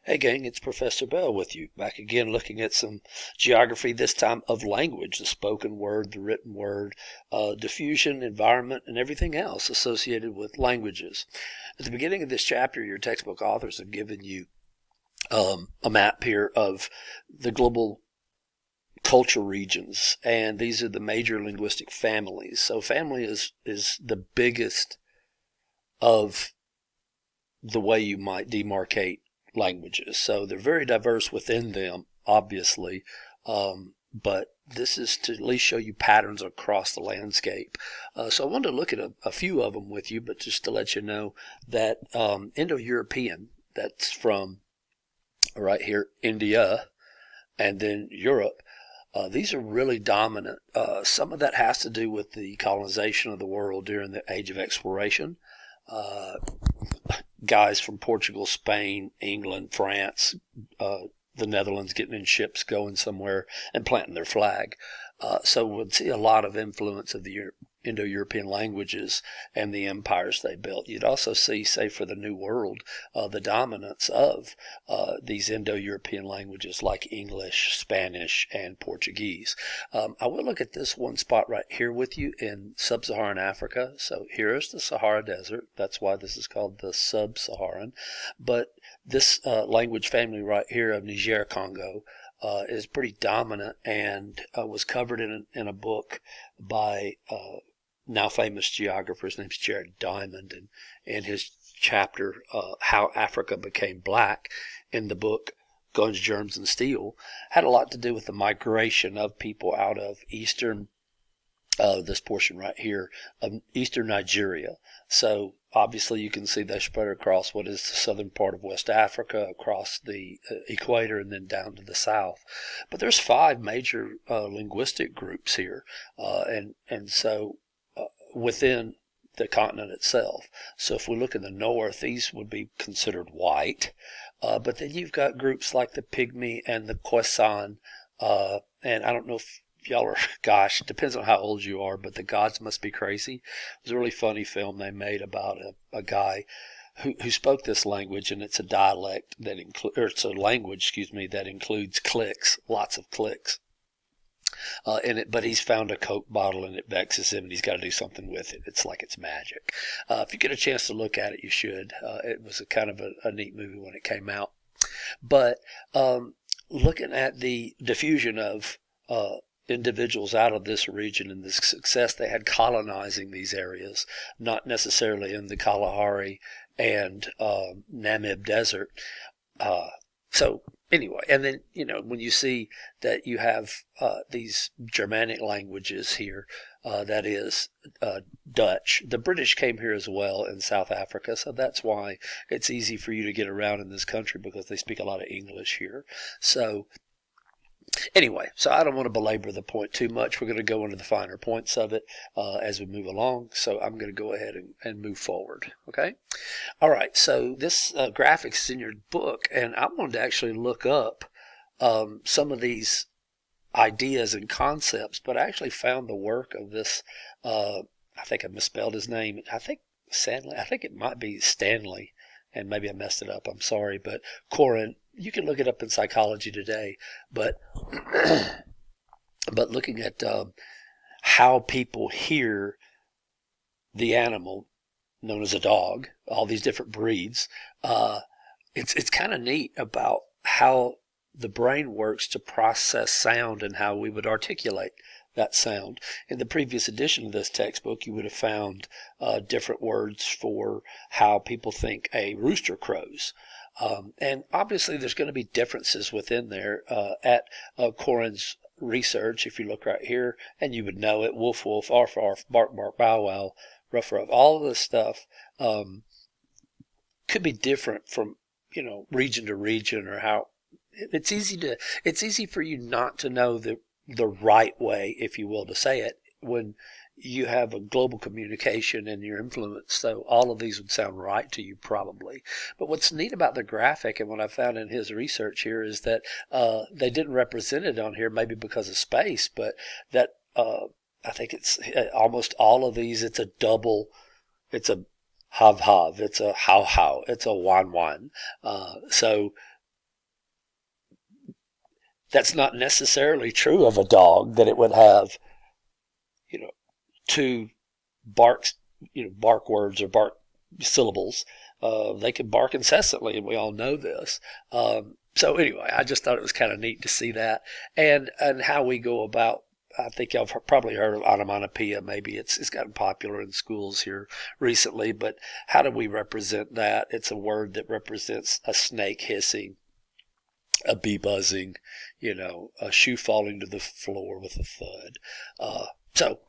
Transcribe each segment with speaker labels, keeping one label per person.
Speaker 1: Hey gang, it's Professor Bell with you, back again looking at some geography, this time of language, the spoken word, the written word, diffusion, environment, and everything else associated with languages. At the beginning of this chapter, your textbook authors have given you a map here of the global culture regions, and these are the major linguistic families. So family is the biggest of the way you might demarcate languages. So they're very diverse within them, obviously, but this is to at least show you patterns across the landscape. So I wanted to look at a few of them with you, but just to let you know that Indo-European, that's from right here, India, and then Europe, these are really dominant. Some of that has to do with the colonization of the world during the age of exploration. Guys from Portugal, Spain, England, France, the Netherlands getting in ships, going somewhere and planting their flag. So we'd see a lot of influence of the Indo-European languages and the empires they built. You'd also see, say, for the New World, the dominance of these Indo-European languages like English, Spanish, and Portuguese. I will look at this one spot right here with you in sub-Saharan Africa. So here is the Sahara Desert. That's why this is called the sub-Saharan. But this language family right here of Niger-Congo is pretty dominant and was covered in a book by now famous geographer. His name's Jared Diamond, and in his chapter, How Africa Became Black, in the book Guns, Germs, and Steel, had a lot to do with the migration of people out of eastern, this portion right here, of eastern Nigeria. So obviously you can see they spread across what is the southern part of West Africa, across the equator, and then down to the south. But there's 5 major linguistic groups here, and so within the continent itself. So if we look in the north, these would be considered white. But then you've got groups like the Pygmy and the Khoisan, and I don't know if y'all are, gosh, it depends on how old you are, but The Gods Must Be Crazy. It was a really funny film they made about a guy who spoke this language, and it's a dialect that it's a language, excuse me, that includes clicks, lots of clicks. In it, but he's found a Coke bottle and it vexes him, and he's got to do something with it. It's like it's magic. If you get a chance to look at it, you should. It was a kind of a neat movie when it came out. But looking at the diffusion of individuals out of this region and the success they had colonizing these areas, not necessarily in the Kalahari and Namib Desert. So anyway, and then, when you see that you have these Germanic languages here, that is Dutch. The British came here as well in South Africa, so that's why it's easy for you to get around in this country, because they speak a lot of English here. So anyway, so I don't want to belabor the point too much. We're going to go into the finer points of it as we move along. So I'm going to go ahead and move forward. Okay. All right. So this graphics is in your book, and I wanted to actually look up some of these ideas and concepts, but I actually found the work of this. I think I misspelled his name. I think Stanley. I think it might be Stanley, and maybe I messed it up. I'm sorry, but Corin. You can look it up in Psychology Today, but but looking at how people hear the animal known as a dog, all these different breeds, it's kind of neat about how the brain works to process sound and how we would articulate that sound. In the previous edition of this textbook, you would have found different words for how people think a rooster crows. And obviously there's going to be differences within there at Corin's research. If you look right here, and you would know it, woof, woof, arf, arf, bark, bark, bow, wow, rough, rough, all of this stuff could be different from, region to region, or how it's easy for you not to know the right way, if you will, to say it when you have a global communication and your influence. So all of these would sound right to you probably. But what's neat about the graphic, and what I found in his research here, is that they didn't represent it on here, maybe because of space, but that I think it's almost all of these, it's a double, it's a hav hav, it's a how how, it's a wan wan. So That's not necessarily true of a dog, that it would have, you know, two bark, bark words or bark syllables. They can bark incessantly, and we all know this. So anyway, I just thought it was kind of neat to see that, and how we go about. I think y'all have probably heard of onomatopoeia. Maybe it's gotten popular in schools here recently. But how do we represent that? It's a word that represents a snake hissing, a bee buzzing, a shoe falling to the floor with a thud. So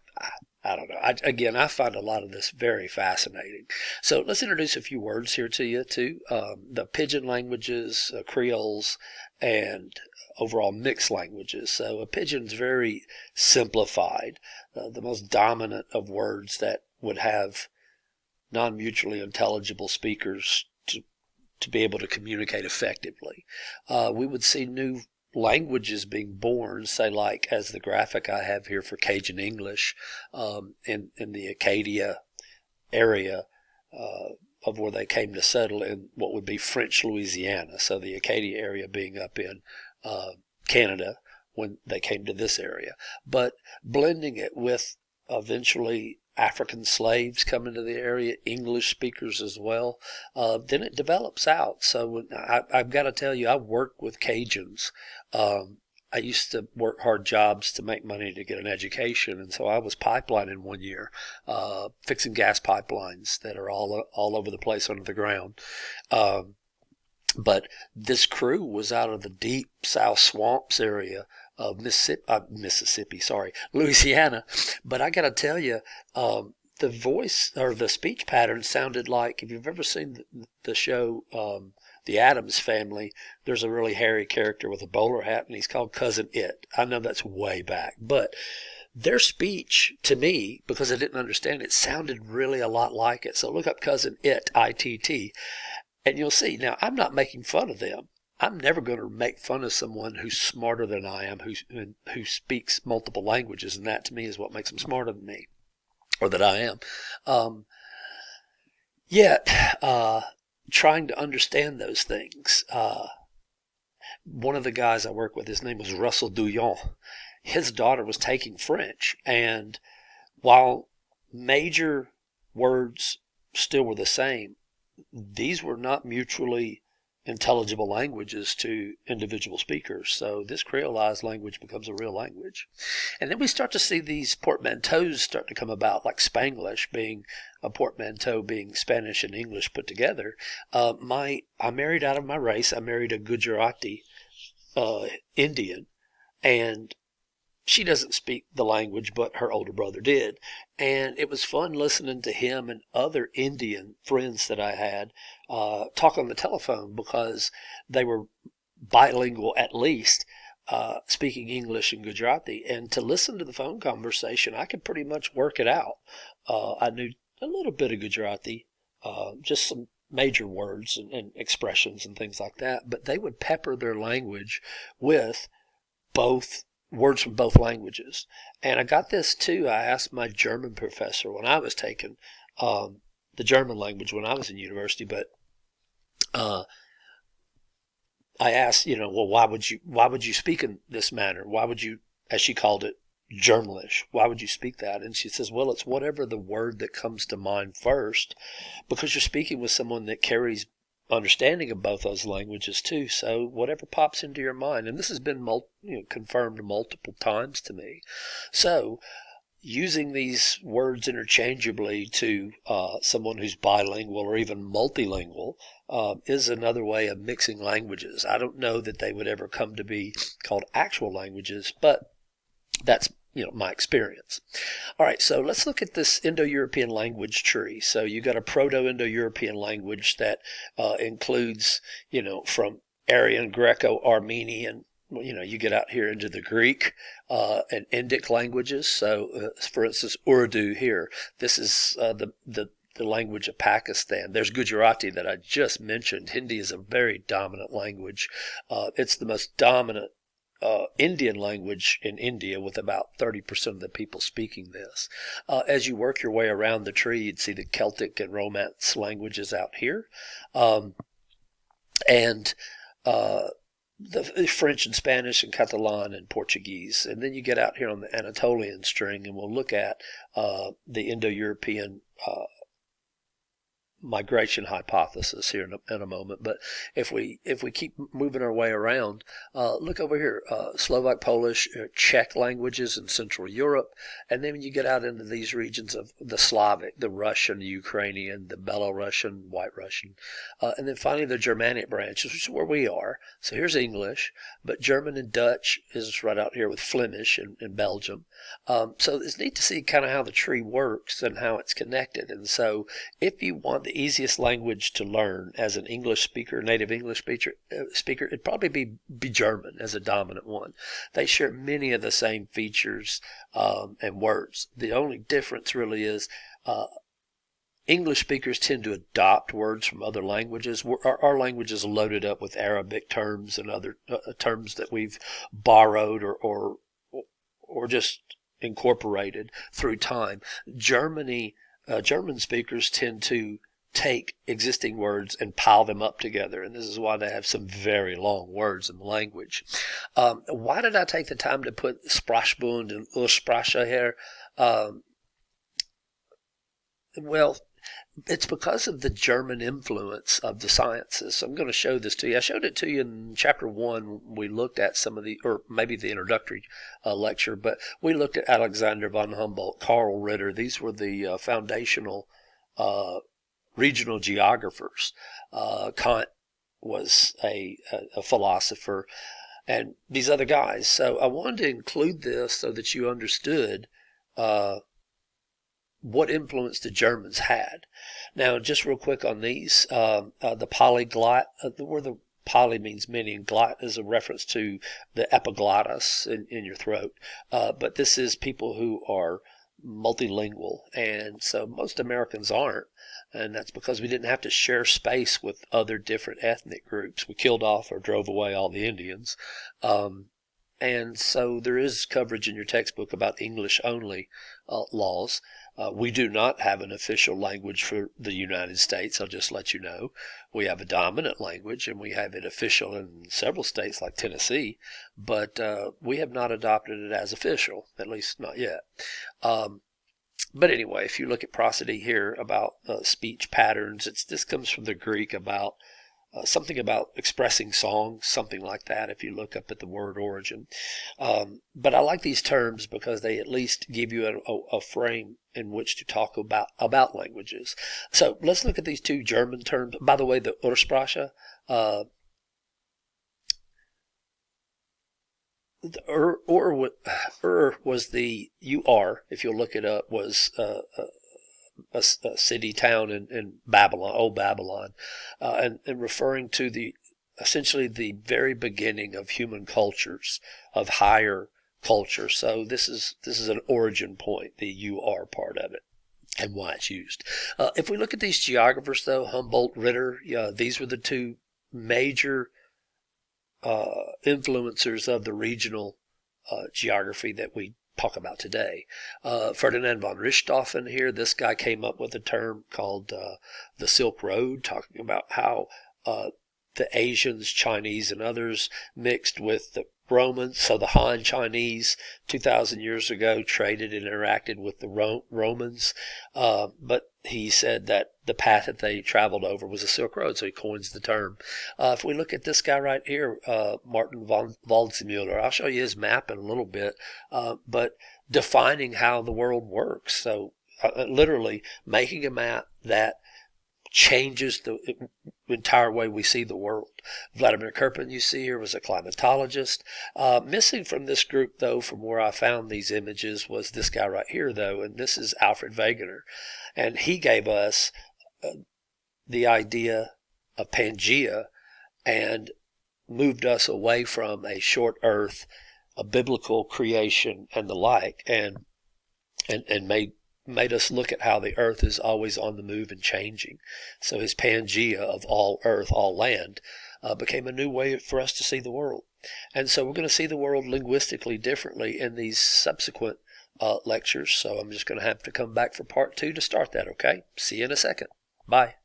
Speaker 1: I don't know. I find a lot of this very fascinating. So let's introduce a few words here to you too. The pidgin languages, creoles, and overall mixed languages. So a pidgin's very simplified, the most dominant of words that would have non-mutually intelligible speakers to be able to communicate effectively. We would see new languages being born, say like as the graphic I have here for Cajun English, in the Acadia area of where they came to settle in what would be French Louisiana. So the Acadia area being up in Canada when they came to this area. But blending it with eventually African slaves coming to the area, English speakers as well, then it develops out. So I've got to tell you, I worked with Cajuns. I used to work hard jobs to make money to get an education, and so I was pipelining one year, fixing gas pipelines that are all over the place under the ground. But this crew was out of the deep South Swamps area of Louisiana. But I got to tell you, the voice or the speech pattern sounded like, if you've ever seen the show The Addams Family, there's a really hairy character with a bowler hat, and he's called Cousin It. I know that's way back, but their speech to me, because I didn't understand it, sounded really a lot like it. So look up Cousin It, ITT, and you'll see. Now, I'm not making fun of them. I'm never going to make fun of someone who's smarter than I am, who speaks multiple languages, and that to me is what makes them smarter than me, or that I am. Yet, trying to understand those things. One of the guys I work with, his name was Russell Douillon. His daughter was taking French, and while major words still were the same, these were not mutually intelligible languages to individual speakers. So this creolized language becomes a real language. And then we start to see these portmanteaus start to come about, like Spanglish being a portmanteau, being Spanish and English put together. I married out of my race. I married a Gujarati Indian, and she doesn't speak the language, but her older brother did. And it was fun listening to him and other Indian friends that I had talk on the telephone, because they were bilingual at least, speaking English and Gujarati. And to listen to the phone conversation, I could pretty much work it out. I knew a little bit of Gujarati, just some major words and expressions and things like that. But they would pepper their language with both words from both languages. And I got this too. I asked my German professor when I was taking the German language when I was in university, but I asked, well, why would you speak in this manner? Why would you, as she called it, Germanish? Why would you speak that? And she says, well, it's whatever the word that comes to mind first, because you're speaking with someone that carries understanding of both those languages too. So whatever pops into your mind, and this has been confirmed multiple times to me. So using these words interchangeably to someone who's bilingual or even multilingual is another way of mixing languages. I don't know that they would ever come to be called actual languages, but that's my experience. All right, so let's look at this Indo-European language tree. So you got a Proto-Indo-European language that includes, from Aryan, Greco-Armenian. You get out here into the Greek and Indic languages. So, for instance, Urdu here. This is the language of Pakistan. There's Gujarati that I just mentioned. Hindi is a very dominant language. It's the most dominant Indian language in India, with about 30% of the people speaking this. As you work your way around the tree, you'd see the Celtic and Romance languages out here. And the French and Spanish and Catalan and Portuguese. And then you get out here on the Anatolian string, and we'll look at the Indo-European migration hypothesis here in a moment. But if we keep moving our way around, look over here, Slovak, Polish, Czech languages in Central Europe, and then when you get out into these regions of the Slavic, the Russian, the Ukrainian, the Belarusian, White Russian, and then finally the Germanic branches, which is where we are. So here's English, but German and Dutch is right out here with Flemish in Belgium. So it's neat to see kind of how the tree works and how it's connected. And so if you want the easiest language to learn as an English speaker, native English speaker, it'd probably be German as a dominant one. They share many of the same features and words. The only difference really is English speakers tend to adopt words from other languages. Our language is loaded up with Arabic terms and other terms that we've borrowed or just incorporated through time. German speakers tend to take existing words and pile them up together, and this is why they have some very long words in the language. Why did I take the time to put Sprachbund and Ursprache here? Well, it's because of the German influence of the sciences. So I'm going to show this to you. I showed it to you in chapter 1. We looked at some of the, or maybe the introductory lecture, but we looked at Alexander von Humboldt, Karl Ritter. These were the foundational regional geographers. Kant was a philosopher, and these other guys. So I wanted to include this so that you understood what influence the Germans had. Now, just real quick on these, the polyglot, where the poly means many and glot is a reference to the epiglottis in your throat. But this is people who are multilingual, and so most Americans aren't, and that's because we didn't have to share space with other different ethnic groups. We killed off or drove away all the Indians. And so there is coverage in your textbook about English-only laws. We do not have an official language for the United States. I'll just let you know. We have a dominant language, and we have it official in several states like Tennessee, but we have not adopted it as official, at least not yet. But anyway, if you look at prosody here about speech patterns, this comes from the Greek about something about expressing songs, something like that, if you look up at the word origin. But I like these terms because they at least give you a frame in which to talk about languages. So let's look at these two German terms. By the way, the Ursprache, was the UR, if you'll look it up, was a city town in Babylon, old Babylon, and referring to essentially the very beginning of human cultures, of higher culture. So this is an origin point, the UR part of it, and why it's used. If we look at these geographers, though, Humboldt, Ritter, these were the two major influencers of the regional geography that we talk about today. Ferdinand von Richthofen here, this guy came up with a term called the Silk Road, talking about how the Asians, Chinese, and others mixed with the Romans. So the Han Chinese 2,000 years ago traded and interacted with the Romans, but he said that the path that they traveled over was a Silk Road, so he coins the term. If we look at this guy right here, Martin von Waldseemüller, I'll show you his map in a little bit, but defining how the world works. So literally making a map that changes the entire way we see the world. Vladimir Kirpin, you see here, was a climatologist. Missing from this group, though, from where I found these images, was this guy right here, though, and this is Alfred Wegener. And he gave us the idea of Pangea and moved us away from a short earth, a biblical creation, and the like, and made us look at how the earth is always on the move and changing. So his Pangea of all earth, all land, became a new way for us to see the world. And so we're going to see the world linguistically differently in these subsequent lectures. So I'm just going to have to come back for part 2 to start that, okay? See you in a second. Bye.